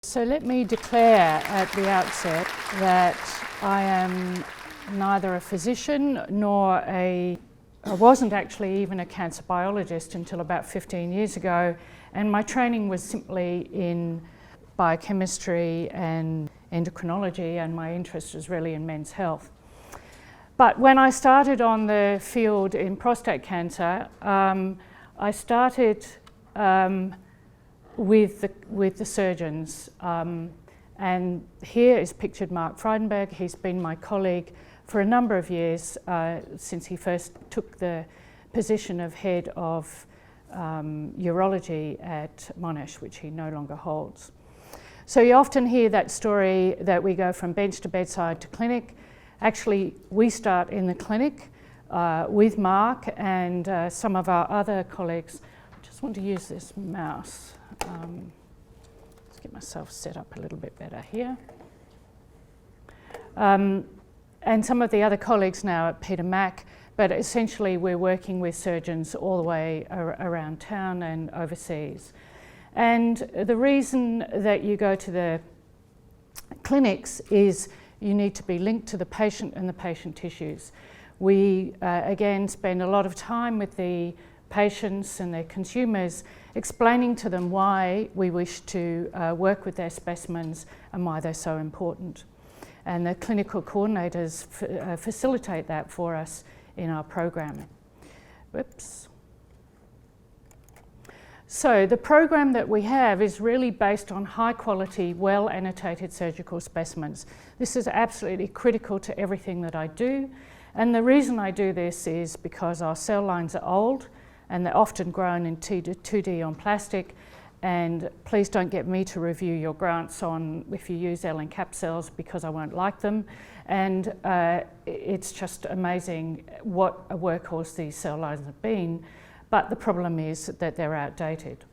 So let me declare at the outset that I am neither a physician nor I wasn't actually even a cancer biologist until about 15 years ago, and my training was simply in biochemistry and endocrinology, and my interest was really in men's health. But when I started on the field in prostate cancer, I started with the surgeons, and here is pictured Mark Frydenberg. He's been my colleague for a number of years since he first took the position of head of urology at Monash, which he no longer holds. So you often hear that story that we go from bench to bedside to clinic. Actually, we start in the clinic with Mark and some of our other colleagues. I just want to use this mouse. Let's get myself set up a little bit better here. And some of the other colleagues now at Peter Mac, but essentially we're working with surgeons all the way around town and overseas. And the reason that you go to the clinics is you need to be linked to the patient and the patient tissues. We, again, spend a lot of time with the patients and their consumers, explaining to them why we wish to work with their specimens and why they're so important. And the clinical coordinators facilitate that for us in our programming. Whoops. So the program that we have is really based on high quality, well annotated surgical specimens. This is absolutely critical to everything that I do. And the reason I do this is because our cell lines are old and they're often grown in 2D on plastic. And please don't get me to review your grants on if you use L-cap cells, because I won't like them. And it's just amazing what a workhorse these cell lines have been. But the problem is that they're outdated.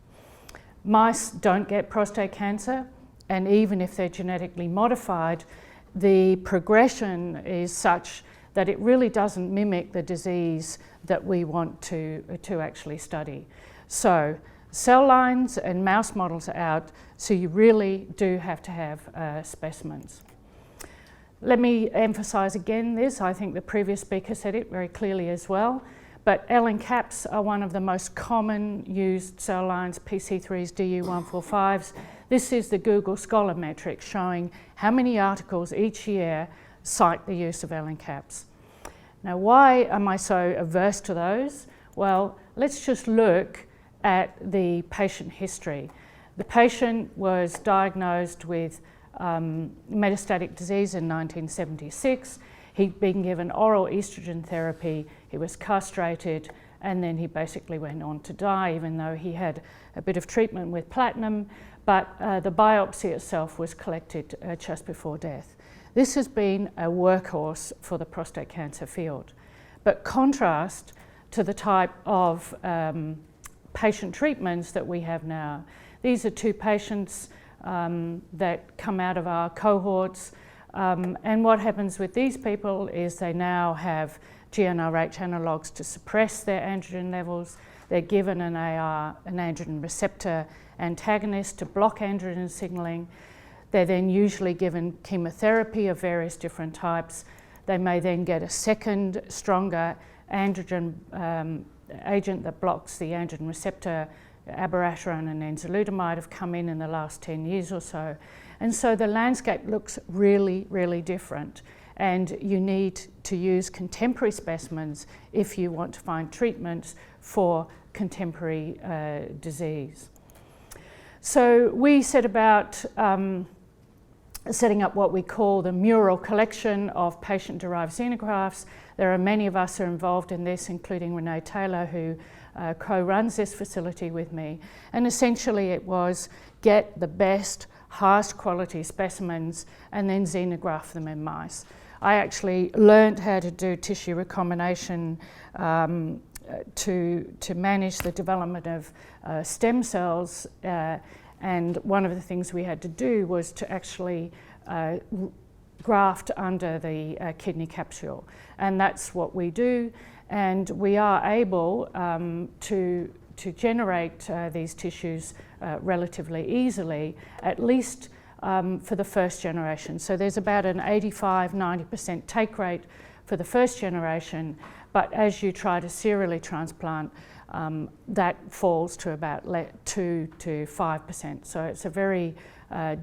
Mice don't get prostate cancer, and even if they're genetically modified, the progression is such that it really doesn't mimic the disease that we want to actually study. So cell lines and mouse models are out, so you really do have to have specimens. Let me emphasize again this. I think the previous speaker said it very clearly as well. But L-caps are one of the most common used cell lines, PC3s, DU145s. This is the Google Scholar metric showing how many articles each year cite the use of L-caps. Now, why am I so averse to those? Well, let's just look at the patient history. The patient was diagnosed with metastatic disease in 1976. He'd been given oral estrogen therapy, he was castrated, and then he basically went on to die, even though he had a bit of treatment with platinum, but the biopsy itself was collected just before death. This has been a workhorse for the prostate cancer field. But contrast to the type of patient treatments that we have now. These are two patients that come out of our cohorts. And what happens with these people is they now have GnRH analogues to suppress their androgen levels. They're given an AR, an androgen receptor antagonist to block androgen signaling. They're then usually given chemotherapy of various different types. They may then get a second, stronger androgen agent that blocks the androgen receptor. Abiraterone and enzalutamide have come in the last 10 years or so. And so the landscape looks really, really different. And you need to use contemporary specimens if you want to find treatments for contemporary disease. So we set about setting up what we call the mural collection of patient-derived xenografts. There are many of us who are involved in this, including Renee Taylor, who co-runs this facility with me. And essentially it was get the best, highest quality specimens and then xenograph them in mice. I actually learned how to do tissue recombination to manage the development of stem cells, and one of the things we had to do was to actually graft under the kidney capsule, and that's what we do, and we are able to generate these tissues relatively easily, at least for the first generation. So there's about an 85–90% take rate for the first generation, but as you try to serially transplant, that falls to about 2 to 5%. So it's a very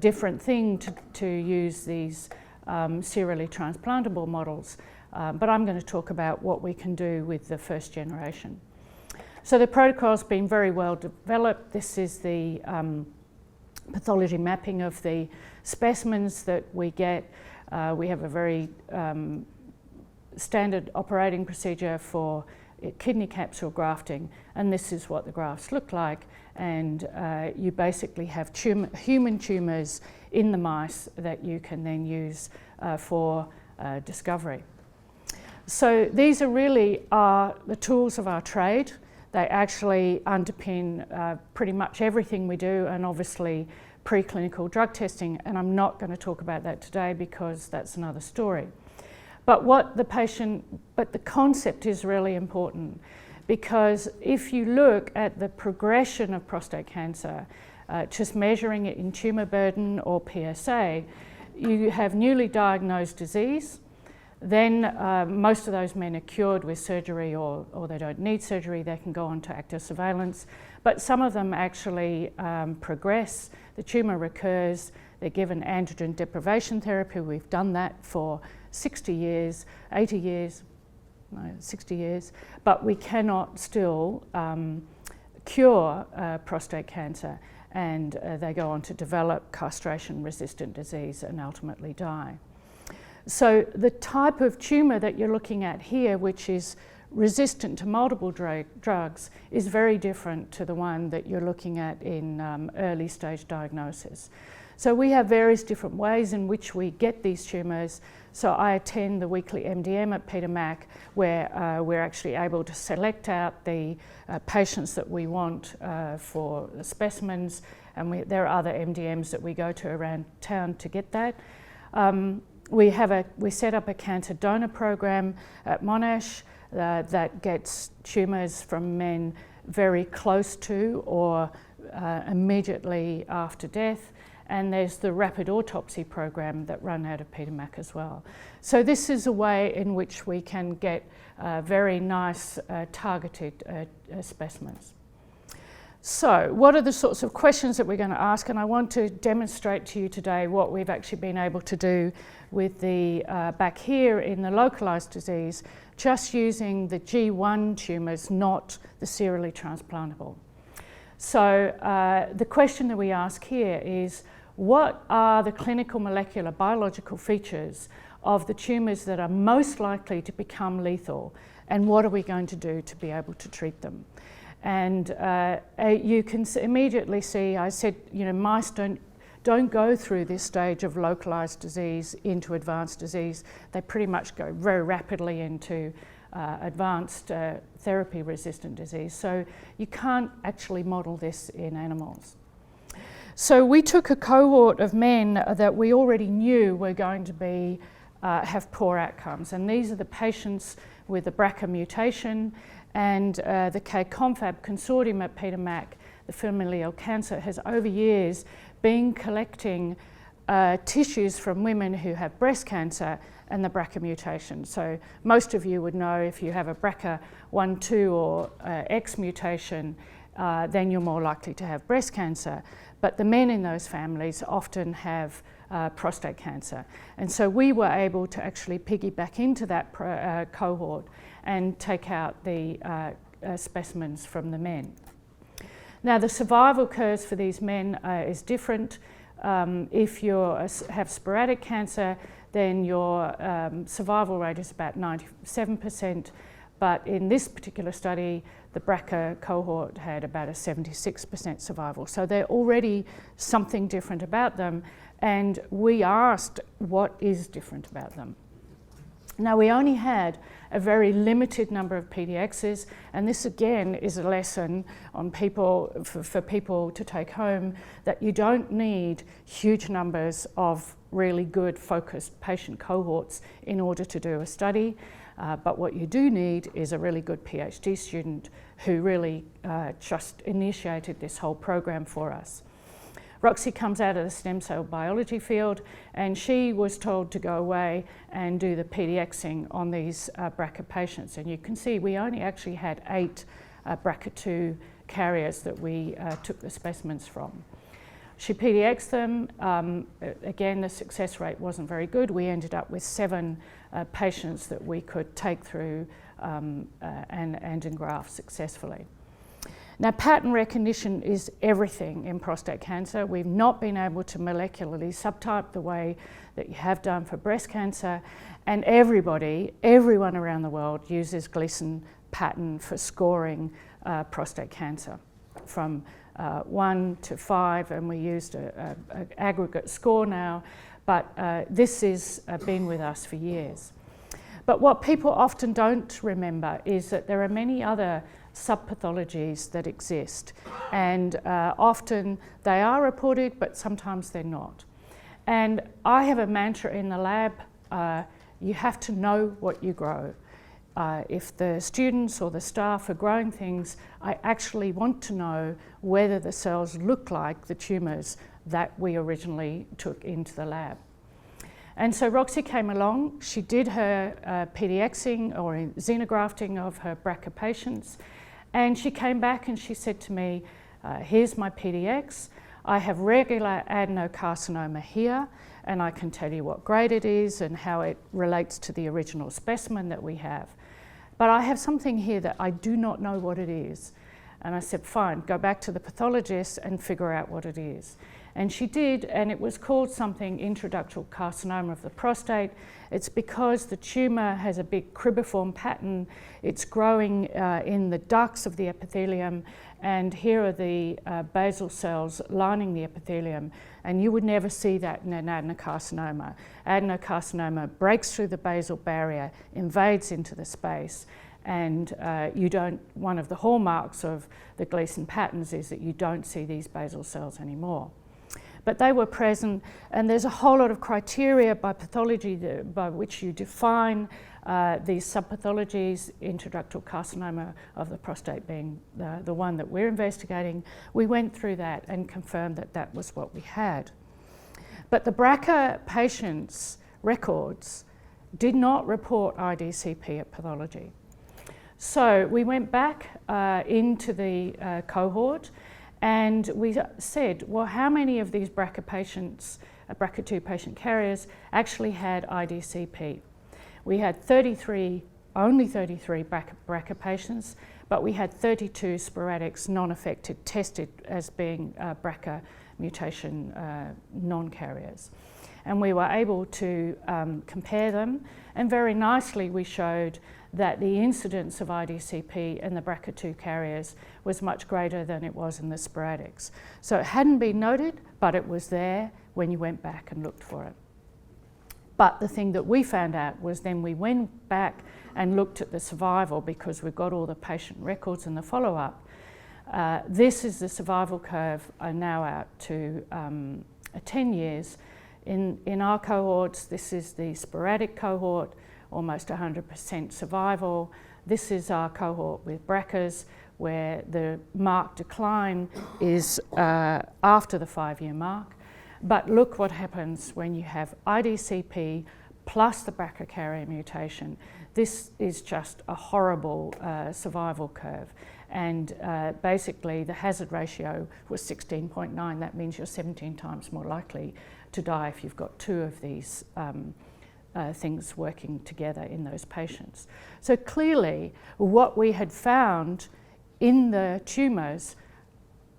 different thing to use these serially transplantable models, but I'm going to talk about what we can do with the first generation. So the protocol's been very well developed. This is the pathology mapping of the specimens that we get. We have a very standard operating procedure for kidney capsule grafting, and this is what the grafts look like. And you basically have human tumours in the mice that you can then use for discovery. So these are really the tools of our trade. They actually underpin pretty much everything we do, and obviously preclinical drug testing, and I'm not going to talk about that today because that's another story. But the concept is really important, because if you look at the progression of prostate cancer, just measuring it in tumour burden or PSA, you have newly diagnosed disease. Then most of those men are cured with surgery, or they don't need surgery. They can go on to active surveillance. But some of them actually progress. The tumour recurs. They're given androgen deprivation therapy. We've done that for 60 years, 80 years, no, 60 years. But we cannot still cure prostate cancer. And they go on to develop castration-resistant disease and ultimately die. So the type of tumour that you're looking at here, which is resistant to multiple drugs, is very different to the one that you're looking at in early stage diagnosis. So we have various different ways in which we get these tumours. So I attend the weekly MDM at Peter Mac, where we're actually able to select out the patients that we want for the specimens, and there are other MDMs that we go to around town to get that. We set up a cancer donor program at Monash that gets tumours from men very close to or immediately after death. And there's the rapid autopsy program that run out of Peter Mac as well. So this is a way in which we can get very nice targeted specimens. So what are the sorts of questions that we're going to ask? And I want to demonstrate to you today what we've actually been able to do with the back here in the localised disease, just using the G1 tumours, not the serially transplantable. So the question that we ask here is, what are the clinical, molecular, biological features of the tumours that are most likely to become lethal, and what are we going to do to be able to treat them? And you can immediately see, I said, mice don't go through this stage of localised disease into advanced disease. They pretty much go very rapidly into advanced therapy-resistant disease. So you can't actually model this in animals. So we took a cohort of men that we already knew were going to have poor outcomes, and these are the patients with the BRCA mutation. And the K-Confab consortium at Peter Mac, the familial cancer, has over years been collecting tissues from women who have breast cancer and the BRCA mutation. So most of you would know if you have a BRCA1/2 or X mutation, then you're more likely to have breast cancer. But the men in those families often have prostate cancer. And so we were able to actually piggyback into that cohort and take out the specimens from the men. Now the survival curves for these men is different. If you have sporadic cancer, then your survival rate is about 97%, but in this particular study, the BRCA cohort had about a 76% survival. So they're already something different about them, and we asked what is different about them. Now we only had a very limited number of PDXs, and this again is a lesson on for people to take home, that you don't need huge numbers of really good focused patient cohorts in order to do a study, but what you do need is a really good PhD student who really just initiated this whole program for us. Roxy comes out of the stem cell biology field, and she was told to go away and do the PDXing on these BRCA patients. And you can see we only actually had 8 BRCA2 carriers that we took the specimens from. She PDX'd them. Again, the success rate wasn't very good. We ended up with 7 patients that we could take through and engraft successfully. Now, pattern recognition is everything in prostate cancer. We've not been able to molecularly subtype the way that you have done for breast cancer, and everyone around the world uses Gleason pattern for scoring prostate cancer from 1 to 5, and we used an aggregate score now, but this has been with us for years. But what people often don't remember is that there are many other subpathologies that exist, and often they are reported, but sometimes they're not. And I have a mantra in the lab: you have to know what you grow. If the students or the staff are growing things, I actually want to know whether the cells look like the tumours that we originally took into the lab. And so Roxy came along. She did her PDXing or xenografting of her BRCA patients, and she came back and she said to me, here's my PDX. I have regular adenocarcinoma here, and I can tell you what grade it is and how it relates to the original specimen that we have. But I have something here that I do not know what it is. And I said, fine, go back to the pathologist and figure out what it is. And she did, and it was called something intraductal carcinoma of the prostate. It's because the tumour has a big cribiform pattern. It's growing in the ducts of the epithelium, and here are the basal cells lining the epithelium, and you would never see that in an adenocarcinoma. Adenocarcinoma breaks through the basal barrier, invades into the space, and one of the hallmarks of the Gleason patterns is that you don't see these basal cells anymore. But they were present, and there's a whole lot of criteria by pathology by which you define these subpathologies, intraductal carcinoma of the prostate being the one that we're investigating. We went through that and confirmed that that was what we had. But the BRCA patients' records did not report IDCP at pathology. So we went back into the cohort, and we said, well, how many of these BRCA patients, BRCA2 patient carriers, actually had IDCP? We had only 33 BRCA patients, but we had 32 sporadics non-affected tested as being BRCA mutation non-carriers. And we were able to compare them, and very nicely we showed that the incidence of IDCP in the BRCA2 carriers was much greater than it was in the sporadics. So it hadn't been noted, but it was there when you went back and looked for it. But the thing that we found out was then we went back and looked at the survival, because we've got all the patient records and the follow-up. This is the survival curve now out to 10 years. In our cohorts, this is the sporadic cohort, almost 100% survival. This is our cohort with BRCAs, where the marked decline is after the 5-year mark. But look what happens when you have IDCP plus the BRCA carrier mutation. This is just a horrible survival curve. And basically the hazard ratio was 16.9. That means you're 17 times more likely to die if you've got 2 of these things working together in those patients. So clearly what we had found in the tumours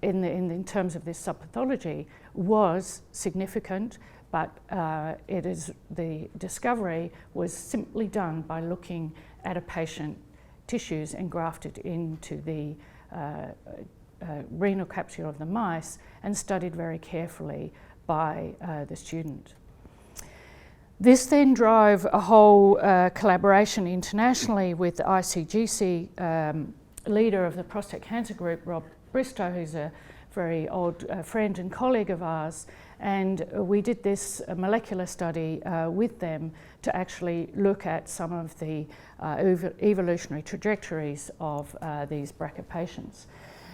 in terms of this subpathology was significant, but the discovery was simply done by looking at a patient tissues and grafted into the renal capsule of the mice and studied very carefully by the student. This then drove a whole collaboration internationally with the ICGC leader of the prostate cancer group, Prof Bristow, who's a very old friend and colleague of ours, and we did this molecular study with them to actually look at some of the evolutionary trajectories of these BRCA patients.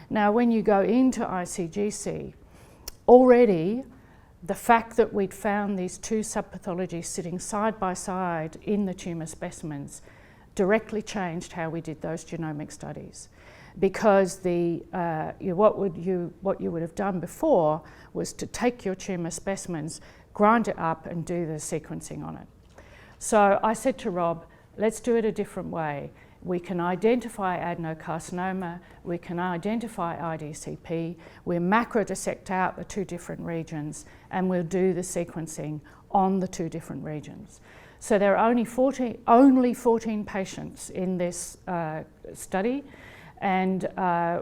Now, when you go into ICGC, already the fact that we'd found these two subpathologies sitting side by side in the tumour specimens directly changed how we did those genomic studies. Because what you would have done before was to take your tumour specimens, grind it up and do the sequencing on it. So I said to Rob, let's do it a different way. We can identify adenocarcinoma, we can identify Idc P, we'll macrodissect out the two different regions, and we'll do the sequencing on the two different regions. So there are only 14 patients in this study, and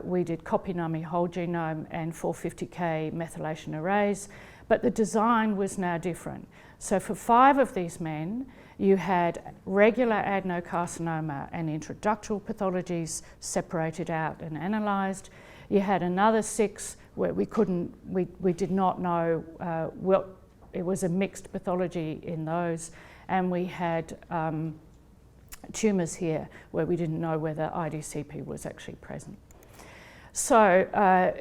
we did copy-nummy whole genome and 450K methylation arrays, but the design was now different. So for 5 of these men, you had regular adenocarcinoma and introductory pathologies separated out and analysed. You had another 6 where we did not know it was a mixed pathology in those, and we had tumours here where we didn't know whether IDCP was actually present. So,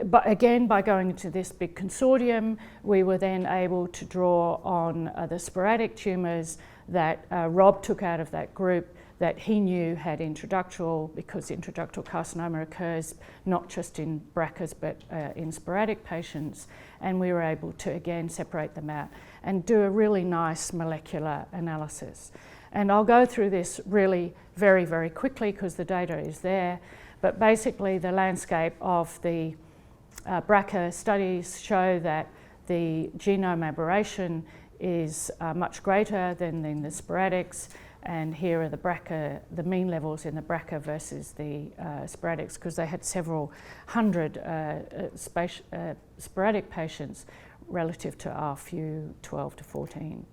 but again, by going into this big consortium, we were then able to draw on the sporadic tumours that Rob took out of that group that he knew had introductal, because introductal carcinoma occurs not just in BRCAs but in sporadic patients, and we were able to again separate them out and do a really nice molecular analysis. And I'll go through this really very, very quickly because the data is there. But basically the landscape of the BRCA studies show that the genome aberration is much greater than in the sporadics, and here are the mean levels in the BRCA versus the sporadics, because they had several hundred sporadic patients relative to our few 12 to 14.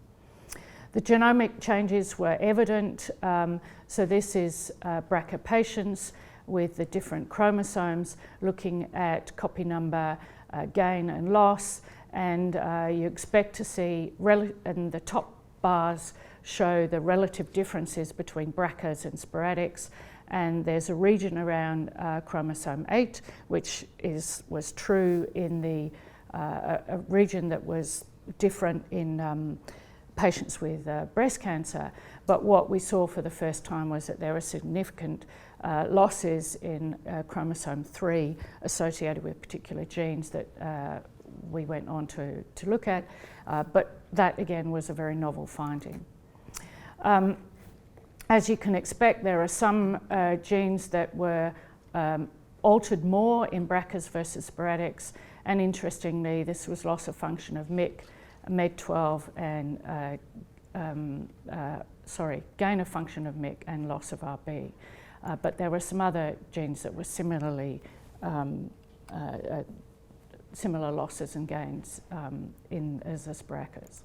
The genomic changes were evident, so this is BRCA patients with the different chromosomes, looking at copy number gain and loss, and you expect to see, and the top bars show the relative differences between BRCAs and sporadics, and there's a region around chromosome 8 which was true in the a region that was different in patients with breast cancer, but what we saw for the first time was that there were significant losses in chromosome 3 associated with particular genes that we went on to look at, but that again was a very novel finding. As you can expect, there are some genes that were altered more in BRCAs versus sporadics, and interestingly this was loss of function of MYC, MEG12 and gain of function of MYC and loss of RB. But there were some other genes that were similarly similar losses and gains as the BRCAs.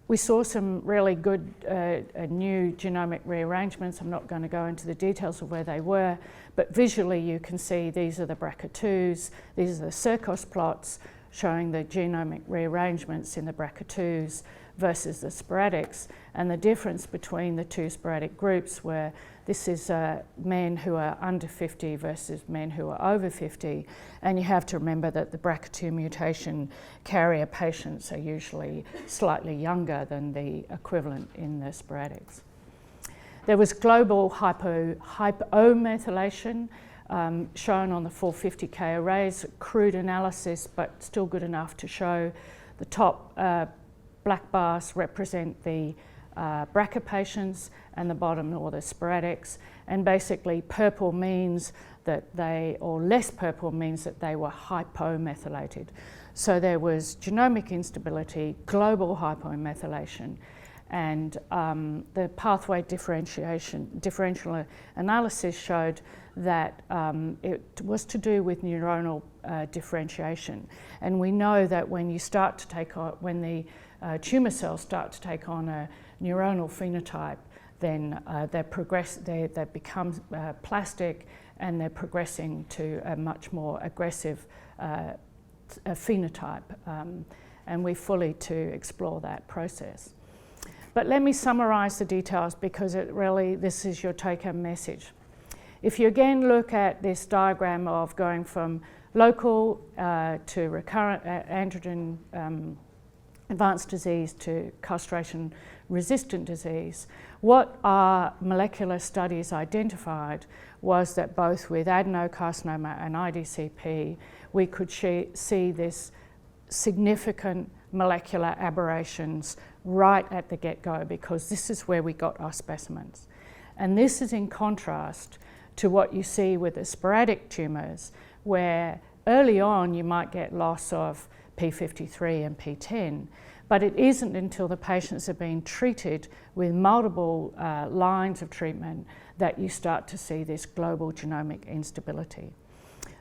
We saw some really good new genomic rearrangements. I'm not going to go into the details of where they were, but visually you can see these are the BRCA2s, these are the Circos plots showing the genomic rearrangements in the BRCA2s versus the sporadics, and the difference between the two sporadic groups where this is men who are under 50 versus men who are over 50, and you have to remember that the BRCA2 mutation carrier patients are usually slightly younger than the equivalent in the sporadics. There was global hypomethylation shown on the 450K arrays, crude analysis but still good enough to show. The top black bars represent the BRCA patients and the bottom or the sporadics, and basically purple means that or less purple means that they were hypomethylated. So there was genomic instability, global hypomethylation, and the pathway differential analysis showed that it was to do with neuronal differentiation. And we know that when you start to take on, when the tumour cells start to take on a neuronal phenotype, then they become plastic, and they're progressing to a much more aggressive phenotype, and we're fully to explore that process. But let me summarise the details, because this is your take-home message. If you again look at this diagram of going from local to recurrent androgen advanced disease to castration-resistant disease. What our molecular studies identified was that both with adenocarcinoma and IDCP, we could see this significant molecular aberrations right at the get-go, because this is where we got our specimens. And this is in contrast to what you see with the sporadic tumours, where early on you might get loss of P53 and P10, but it isn't until the patients have been treated with multiple lines of treatment that you start to see this global genomic instability.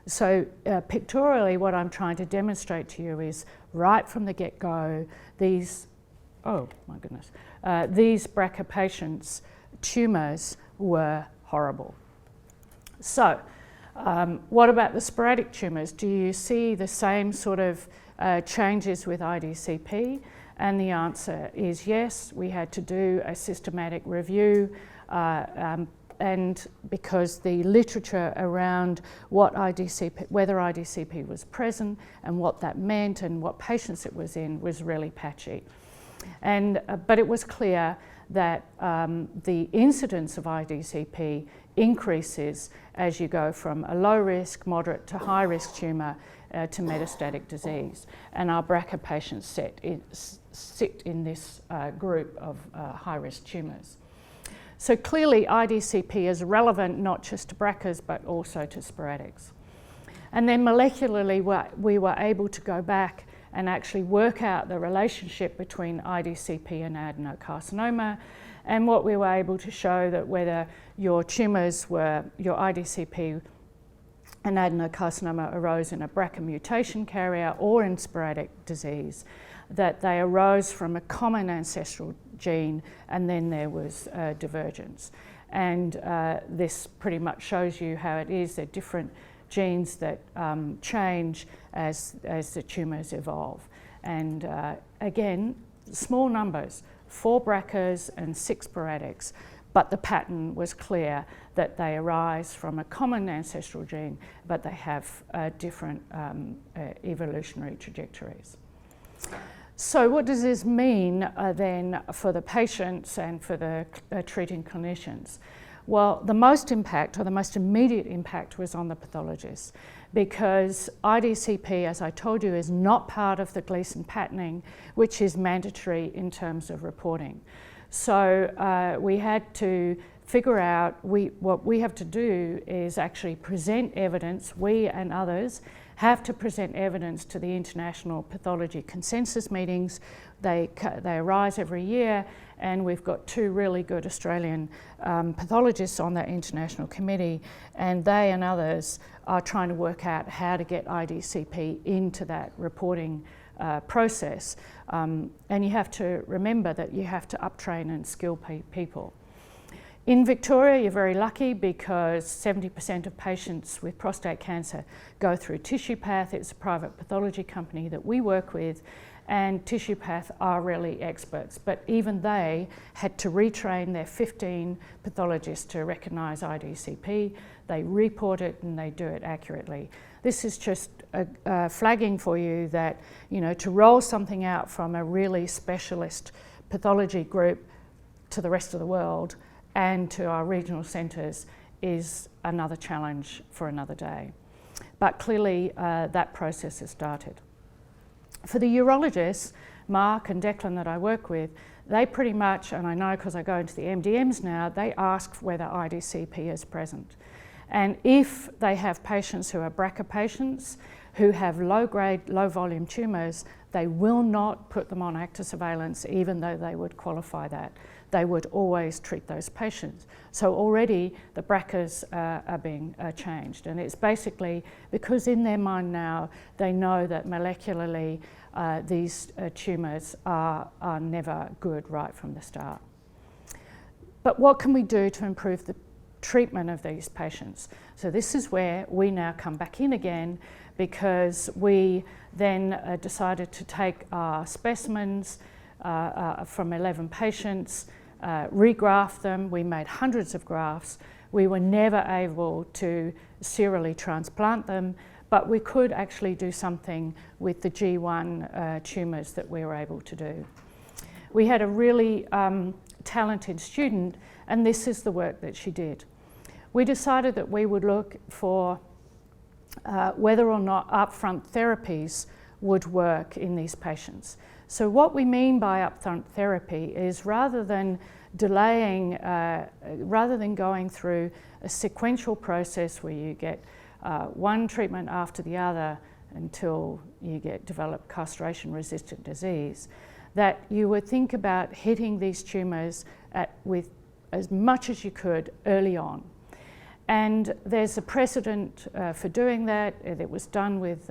So pictorially, what I'm trying to demonstrate to you is right from the get-go, these BRCA patients' tumours were horrible. So what about the sporadic tumours? Do you see the same sort of changes with IDCP? And the answer is yes. We had to do a systematic review, and because the literature around what whether IDCP was present and what that meant and what patients it was in was really patchy. And but it was clear that the incidence of IDCP increases as you go from a low risk, moderate to high risk tumour to metastatic disease. And our BRCA patients sit in this group of high risk tumours. So clearly IDCP is relevant not just to BRCAs but also to sporadics. And then molecularly we were able to go back and actually work out the relationship between IDCP and adenocarcinoma. And what we were able to show that whether your tumours were, your IDCP and adenocarcinoma arose in a BRCA mutation carrier or in sporadic disease, that they arose from a common ancestral gene and then there was divergence. And this pretty much shows you how it is. They're different genes that change as the tumours evolve. And again, small numbers, 4 BRCAs and 6 sporadics, but the pattern was clear that they arise from a common ancestral gene, but they have different evolutionary trajectories. So what does this mean then for the patients and for the treating clinicians? Well, the most impact, or the most immediate impact, was on the pathologists, because IDCP, as I told you, is not part of the Gleason patterning, which is mandatory in terms of reporting. So we had to figure out, what we have to do is actually present evidence. We and others have to present evidence to the international pathology consensus meetings. They arise every year, and we've got 2 really good Australian pathologists on that international committee, and they and others are trying to work out how to get IDCP into that reporting process. And you have to remember that you have to uptrain and skill people. In Victoria, you're very lucky because 70% of patients with prostate cancer go through TissuePath. It's a private pathology company that we work with, and TissuePath are really experts. But even they had to retrain their 15 pathologists to recognise IDCP. They report it and they do it accurately. This is just flagging for you that, you know, to roll something out from a really specialist pathology group to the rest of the world and to our regional centres is another challenge for another day. But clearly that process has started. For the urologists, Mark and Declan that I work with, they pretty much, and I know because I go into the MDMs now, they ask whether IDCP is present. And if they have patients who are BRCA patients who have low-grade, low-volume tumours, they will not put them on active surveillance even though they would qualify that. They would always treat those patients. So already the BRCAs are being changed. And it's basically because in their mind now they know that molecularly these tumours are never good right from the start. But what can we do to improve the treatment of these patients? So this is where we now come back in again, because we then decided to take our specimens from 11 patients, regraft them. We made hundreds of grafts. We were never able to serially transplant them, but we could actually do something with the G1 tumours that we were able to do. We had a really talented student, and this is the work that she did. We decided that we would look for whether or not upfront therapies would work in these patients. So what we mean by upfront therapy is rather than delaying, rather than going through a sequential process where you get one treatment after the other until you develop castration-resistant disease, that you would think about hitting these tumours with as much as you could early on. And there's a precedent for doing that. It was done with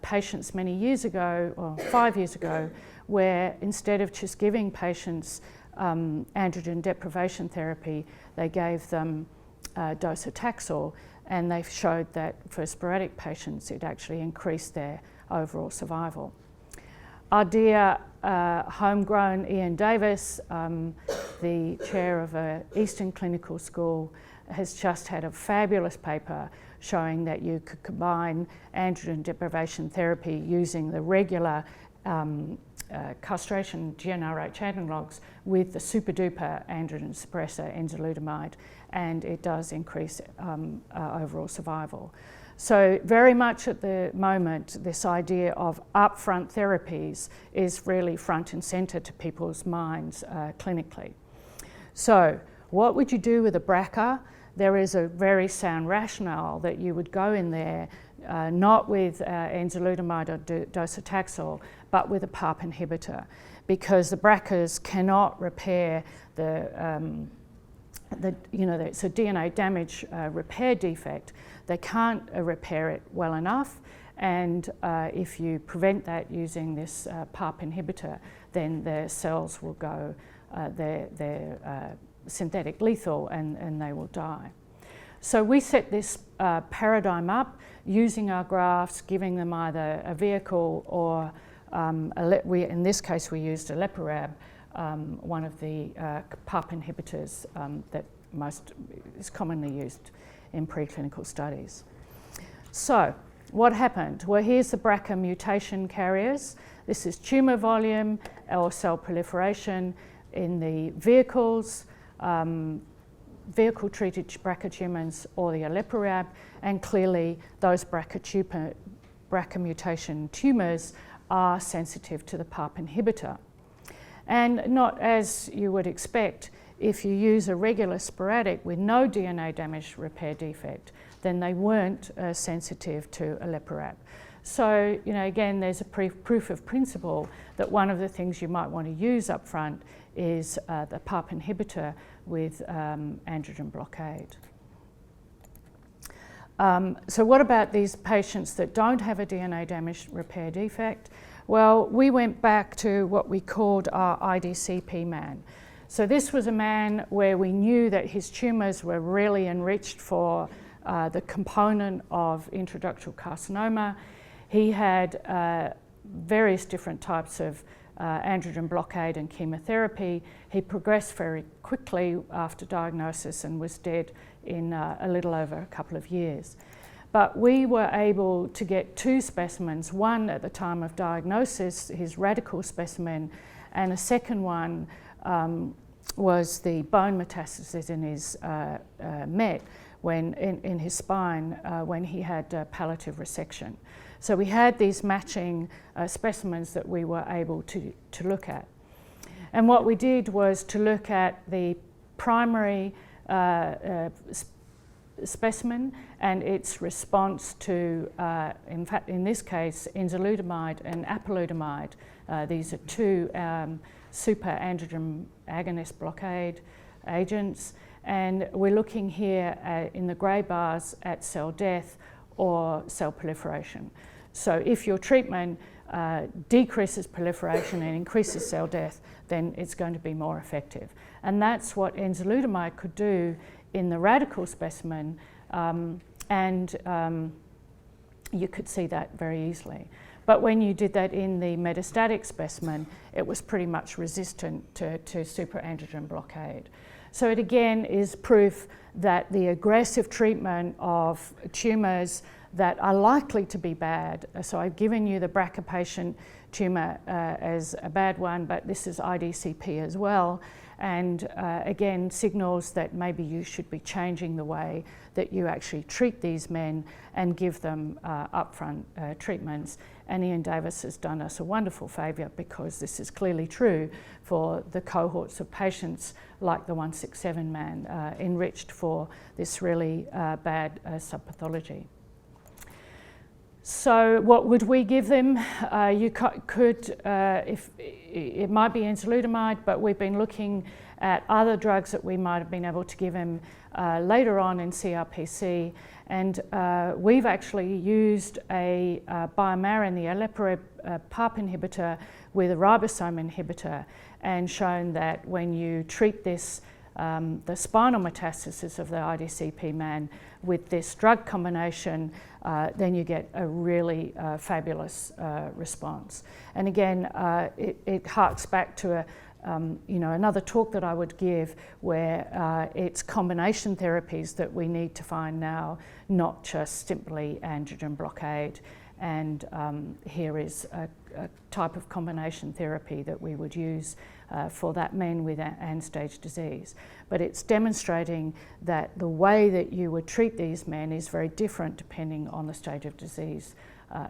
patients many years ago, or 5 years ago, where instead of just giving patients androgen deprivation therapy, they gave them docetaxel, and they showed that for sporadic patients it actually increased their overall survival. Our dear homegrown Ian Davis, the chair of Eastern Clinical School, has just had a fabulous paper showing that you could combine androgen deprivation therapy using the regular castration GnRH analogues with the super duper androgen suppressor enzalutamide, and it does increase overall survival. So very much at the moment, this idea of upfront therapies is really front and centre to people's minds clinically. So what would you do with a BRCA? There is a very sound rationale that you would go in there not with enzalutamide or docetaxel, but with a PARP inhibitor, because the BRCAs cannot repair it's a DNA damage repair defect. They can't repair it well enough, and if you prevent that using this PARP inhibitor, then the cells will go, they're synthetic lethal, and they will die. So we set this paradigm up using our grafts, giving them either a vehicle or, in this case we used Eleparab, one of the PARP inhibitors that is commonly used in preclinical studies. So what happened? Well, here's the BRCA mutation carriers. This is tumour volume or cell proliferation in the vehicles, vehicle-treated BRCA tumours or the Eleparab, and clearly those BRCA mutation tumours are sensitive to the PARP inhibitor. And not as you would expect, if you use a regular sporadic with no DNA damage repair defect, then they weren't sensitive to Eleparab. So, again, there's a proof of principle that one of the things you might want to use up front is the PARP inhibitor with androgen blockade. So what about these patients that don't have a DNA damage repair defect? Well, we went back to what we called our Idc P man. So this was a man where we knew that his tumours were really enriched for the component of intraductal carcinoma. He had various different types of androgen blockade and chemotherapy. He progressed very quickly after diagnosis and was dead in a little over a couple of years. But we were able to get two specimens, one at the time of diagnosis, his radical specimen, and a second one was the bone metastasis in his MET, in his spine, when he had palliative resection. So we had these matching specimens that we were able to look at. And what we did was to look at the primary specimen and its response to, in fact, in this case, enzalutamide and apalutamide. These are two super androgen agonist blockade agents. And we're looking here in the grey bars at cell death or cell proliferation. So if your treatment decreases proliferation and increases cell death, then it's going to be more effective. And that's what enzalutamide could do in the radical specimen, and you could see that very easily. But when you did that in the metastatic specimen, it was pretty much resistant to superandrogen blockade. So it again is proof that the aggressive treatment of tumours that are likely to be bad. So I've given you the BRCA patient tumour as a bad one, but this is Idc P as well. And again, signals that maybe you should be changing the way that you actually treat these men and give them upfront treatments. And Ian Davis has done us a wonderful favour, because this is clearly true for the cohorts of patients like the 167 man enriched for this really bad subpathology. So what would we give them? You could, if it might be enzalutamide, but we've been looking at other drugs that we might have been able to give him later on in CRPC, and we've actually used a biomarron, the aliparib PARP inhibitor, with a ribosome inhibitor, and shown that when you treat this, the spinal metastasis of the IDCP man with this drug combination, then you get a really fabulous response. And again, it harks back to another talk that I would give, where it's combination therapies that we need to find now, not just simply androgen blockade. And here is a type of combination therapy that we would use for that men with end-stage disease. But it's demonstrating that the way that you would treat these men is very different depending on the stage of disease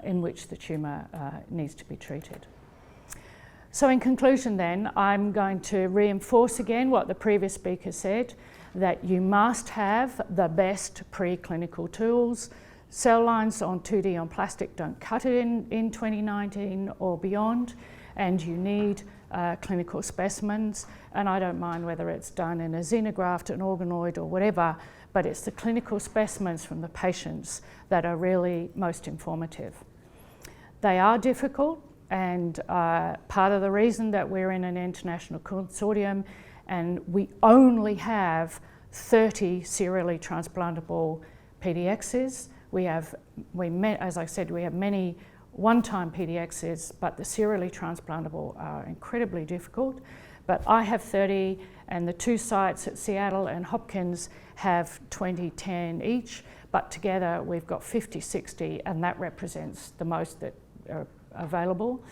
in which the tumour needs to be treated. So in conclusion then, I'm going to reinforce again what the previous speaker said, that you must have the best preclinical tools. Cell lines on 2D on plastic don't cut it in 2019 or beyond, and you need clinical specimens. And I don't mind whether it's done in a xenograft, an organoid or whatever, but it's the clinical specimens from the patients that are really most informative. They are difficult, and part of the reason that we're in an international consortium and we only have 30 serially transplantable PDXs. As I said, we have many one-time PDXs, but the serially transplantable are incredibly difficult. But I have 30, and the two sites at Seattle and Hopkins have 20, 10 each, but together we've got 50, 60, and that represents the most that are available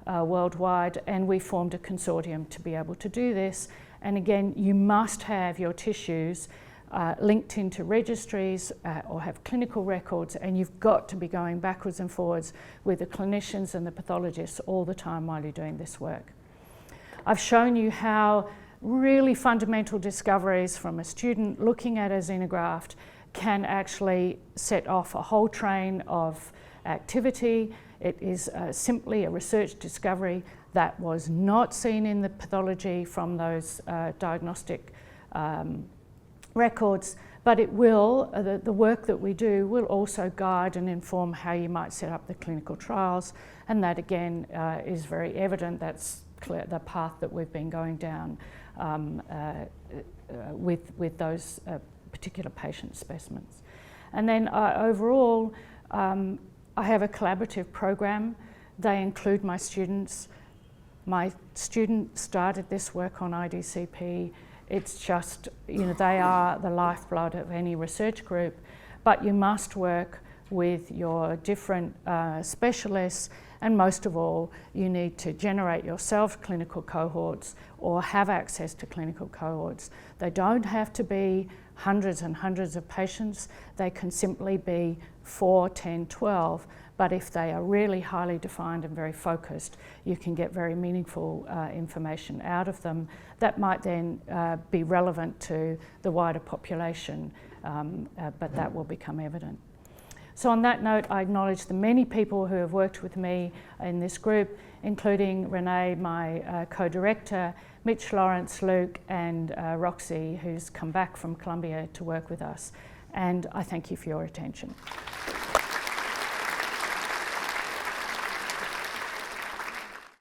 worldwide. And we formed a consortium to be able to do this. And again, you must have your tissues linked into registries or have clinical records, and you've got to be going backwards and forwards with the clinicians and the pathologists all the time while you're doing this work. I've shown you how really fundamental discoveries from a student looking at a xenograft can actually set off a whole train of activity. It is simply a research discovery that was not seen in the pathology from those diagnostic records, but it will, the work that we do will also guide and inform how you might set up the clinical trials, and that again is very evident. That's clear, the path that we've been going down with those particular patient specimens. And then overall, I have a collaborative program. They include my students. My student started this work on IDCP. It's just, they are the lifeblood of any research group, but you must work with your different specialists, and most of all, you need to generate yourself clinical cohorts or have access to clinical cohorts. They don't have to be hundreds and hundreds of patients. They can simply be 4, 10, 12, but if they are really highly defined and very focused, you can get very meaningful information out of them that might then be relevant to the wider population, but that will become evident. So on that note, I acknowledge the many people who have worked with me in this group, including Renee, my co-director, Mitch, Lawrence, Luke, and Roxy, who's come back from Columbia to work with us. And I thank you for your attention.